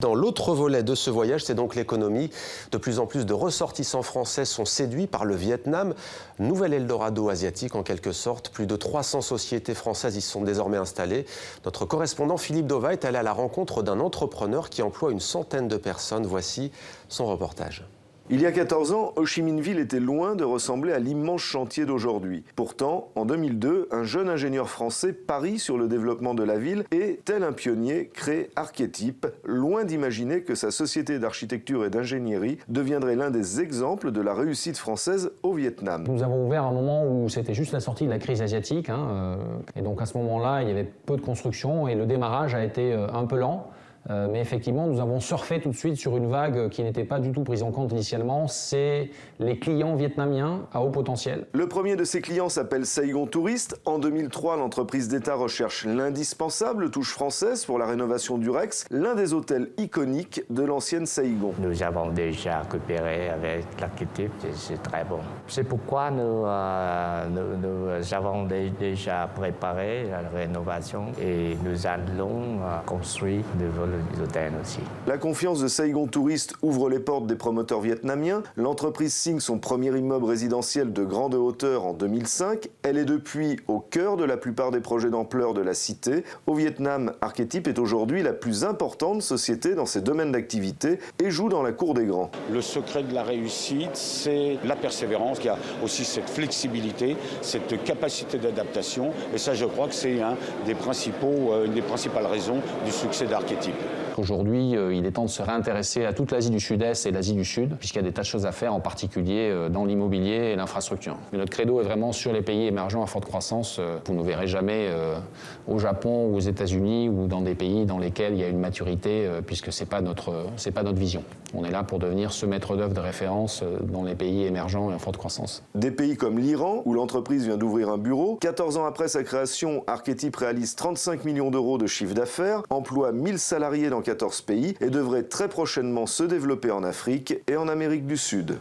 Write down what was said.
Dans l'autre volet de ce voyage, c'est donc l'économie. De plus en plus de ressortissants français sont séduits par le Vietnam. Nouvel Eldorado asiatique en quelque sorte. Plus de 300 sociétés françaises y sont désormais installées. Notre correspondant Philippe Dova est allé à la rencontre d'un entrepreneur qui emploie une centaine de personnes. Voici son reportage. Il y a 14 ans, Ho Chi Minh Ville était loin de ressembler à l'immense chantier d'aujourd'hui. Pourtant, en 2002, un jeune ingénieur français parie sur le développement de la ville et, tel un pionnier, crée Archetype, loin d'imaginer que sa société d'architecture et d'ingénierie deviendrait l'un des exemples de la réussite française au Vietnam. Nous avons ouvert à un moment où c'était juste la sortie de la crise asiatique, et donc à ce moment-là, il y avait peu de construction et le démarrage a été un peu lent. Mais effectivement, nous avons surfé tout de suite sur une vague qui n'était pas du tout prise en compte initialement, c'est les clients vietnamiens à haut potentiel. Le premier de ces clients s'appelle Saigon Tourist. En 2003, l'entreprise d'État recherche l'indispensable touche française pour la rénovation du Rex, l'un des hôtels iconiques de l'ancienne Saigon. Nous avons déjà coopéré avec l'architecte, c'est très bon. C'est pourquoi nous avons déjà préparé la rénovation et nous allons construire de hôtels aussi. La confiance de Saigon Tourist ouvre les portes des promoteurs vietnamiens. L'entreprise signe son premier immeuble résidentiel de grande hauteur en 2005. Elle est depuis au cœur de la plupart des projets d'ampleur de la cité. Au Vietnam, Archetype est aujourd'hui la plus importante société dans ses domaines d'activité et joue dans la cour des grands. Le secret de la réussite, c'est la persévérance. Il y a aussi cette flexibilité, cette capacité d'adaptation. Et ça, je crois que c'est une des principales raisons du succès d'Archetype. Aujourd'hui, il est temps de se réintéresser à toute l'Asie du Sud-Est et l'Asie du Sud, puisqu'il y a des tas de choses à faire, en particulier dans l'immobilier et l'infrastructure. Notre credo est vraiment sur les pays émergents à forte croissance. Vous ne verrez jamais au Japon ou aux États-Unis ou dans des pays dans lesquels il y a une maturité, puisque c'est pas notre vision. On est là pour devenir ce maître d'œuvre de référence dans les pays émergents et en forte croissance. Des pays comme l'Iran, où l'entreprise vient d'ouvrir un bureau. 14 ans après sa création, Archetype réalise 35 millions d'euros de chiffre d'affaires, emploie 1000 salariés dans 14 pays et devrait très prochainement se développer en Afrique et en Amérique du Sud.